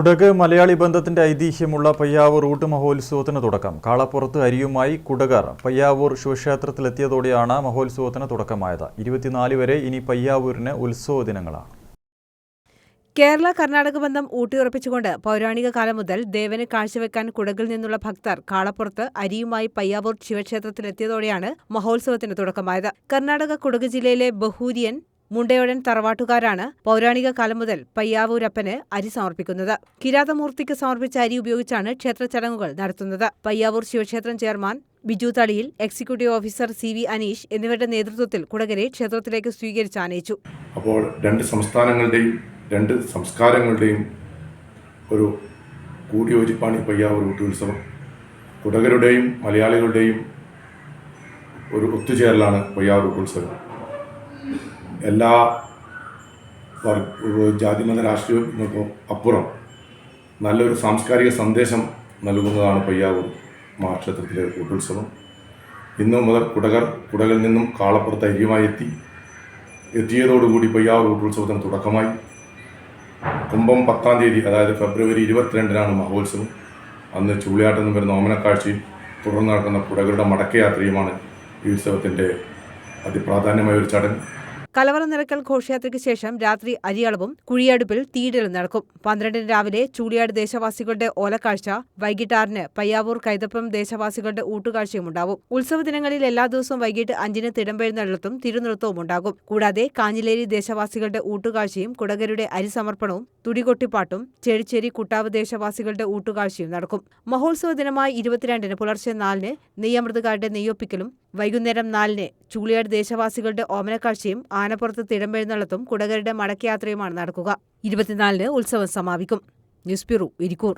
കുടക് മലയാളി ബന്ധത്തിന്റെ ഐതിഹ്യമുള്ള പയ്യാവൂർ ഊട്ട് മഹോത്സവത്തിന് തുടക്കം. കാളപ്പുറത്ത് അരിയുമായി കുടകർ പയ്യാവൂർ ശിവക്ഷേത്രത്തിലെത്തിയതോടെയാണ് മഹോത്സവത്തിന് തുടക്കമായത്. 24 വരെ ഇനി പയ്യാവൂരിന് ഉത്സവ ദിനങ്ങളാണ്. കേരള കർണാടക ബന്ധം ഊട്ടിയുറപ്പിച്ചുകൊണ്ട് പൗരാണിക കാലം മുതൽ ദേവന് കാഴ്ചവെക്കാൻ കുടകിൽ നിന്നുള്ള ഭക്തർ കാളപ്പുറത്ത് അരിയുമായി പയ്യാവൂർ ശിവക്ഷേത്രത്തിലെത്തിയതോടെയാണ് മഹോത്സവത്തിന് തുടക്കമായത്. കർണാടക കുടക് ജില്ലയിലെ ബഹൂരിയൻ മുണ്ടയോടൻ തറവാട്ടുകാരാണ് പൗരാണിക കാലം മുതൽ പയ്യാവൂരപ്പന് അരി സമർപ്പിക്കുന്നത്. കിരാതമൂർത്തിക്ക് സമർപ്പിച്ച അരി ഉപയോഗിച്ചാണ് ക്ഷേത്ര ചടങ്ങുകൾ നടത്തുന്നത്. പയ്യാവൂർ ശിവക്ഷേത്രം chairman Biju Thaliyil, executive officer CV Aneesh എന്നിവരുടെ നേതൃത്വത്തിൽ കുടകരെ ക്ഷേത്രത്തിലേക്ക് സ്വീകരിച്ച് ആനയിച്ചു. അപ്പോൾ രണ്ട് സംസ്ഥാനങ്ങളുടെയും രണ്ട് സംസ്കാരങ്ങളുടെയും ഒരു കൂടിയോജിപ്പാണ് ഈ പയ്യാവൂർ ഊട്ടുത്സവം. കുടകരുടെയും മലയാളികളുടെയും ഒരു ഒത്തുചേരലാണ് പയ്യാവൂർ ഊട്ടുത്സവം. എല്ലാ ജാതിമത രാഷ്ട്രീയങ്ങൾക്കും അപ്പുറം നല്ലൊരു സാംസ്കാരിക സന്ദേശം നൽകുന്നതാണ് പയ്യാവൂർ മഹാക്ഷേത്രത്തിലെ ഊട്ടുത്സവം. ഇന്നു മുതൽ കുടകിൽ നിന്നും കാളപ്പുറത്ത് അരിയുമായി എത്തിയതോടുകൂടി പയ്യാവൂർ ഊട്ടുത്സവത്തിന് തുടക്കമായി. കുംഭം 10-ാം തീയതി, അതായത് ഫെബ്രുവരി 22-നാണ് മഹോത്സവം. അന്ന് ചൂളിയാട്ടം എന്ന് വരുന്ന ഓമനക്കാഴ്ചയും തുടർന്ന് നടക്കുന്ന കുടകരുടെ മടക്കയാത്രയുമാണ് ഈ ഉത്സവത്തിൻ്റെ അതിപ്രാധാന്യമായ ഒരു ചടങ്ങ്. കലവറ നിറക്കൽ ഘോഷയാത്രയ്ക്ക് ശേഷം രാത്രി അരിയളവും കുഴിയടുപ്പിൽ തീയിടലും നടക്കും. 12-ന് രാവിലെ ചൂളിയാട് ദേശവാസികളുടെ ഓലക്കാഴ്ച, വൈകിട്ട് 6-ന് പയ്യാവൂർ കൈതപ്രം ദേശവാസികളുടെ ഊട്ടുകാഴ്ചയും ഉണ്ടാവും. ഉത്സവ ദിനങ്ങളിൽ എല്ലാ ദിവസവും വൈകിട്ട് 5-ന് തിടമ്പെഴുന്നള്ളത്തും തിരുനൃത്തവും ഉണ്ടാകും. കൂടാതെ കാഞ്ഞിലേരി ദേശവാസികളുടെ ഊട്ടുകാഴ്ചയും കുടകരുടെ അരിസമർപ്പണവും തുടികൊട്ടിപ്പാട്ടും ചെഴിച്ചേരി കുട്ടാവ് ദേശവാസികളുടെ ഊട്ടുകാഴ്ചയും നടക്കും. മഹോത്സവ ദിനമായ 22-ന് പുലർച്ചെ 4-ന് നെയ്യമൃതകാരുടെ നെയ്യൊപ്പിക്കലും വൈകുന്നേരം 4-ന് ചൂളിയാട് ദേശവാസികളുടെ ഓമനക്കാഴ്ചയും ആനപ്പുറത്ത് തിടമ്പെഴുന്നള്ളത്തും കുടകരുടെ മടക്കയാത്രയുമാണ് നടക്കുക. 24-ന് ഉത്സവം സമാപിക്കും. News bureau, Irikkur.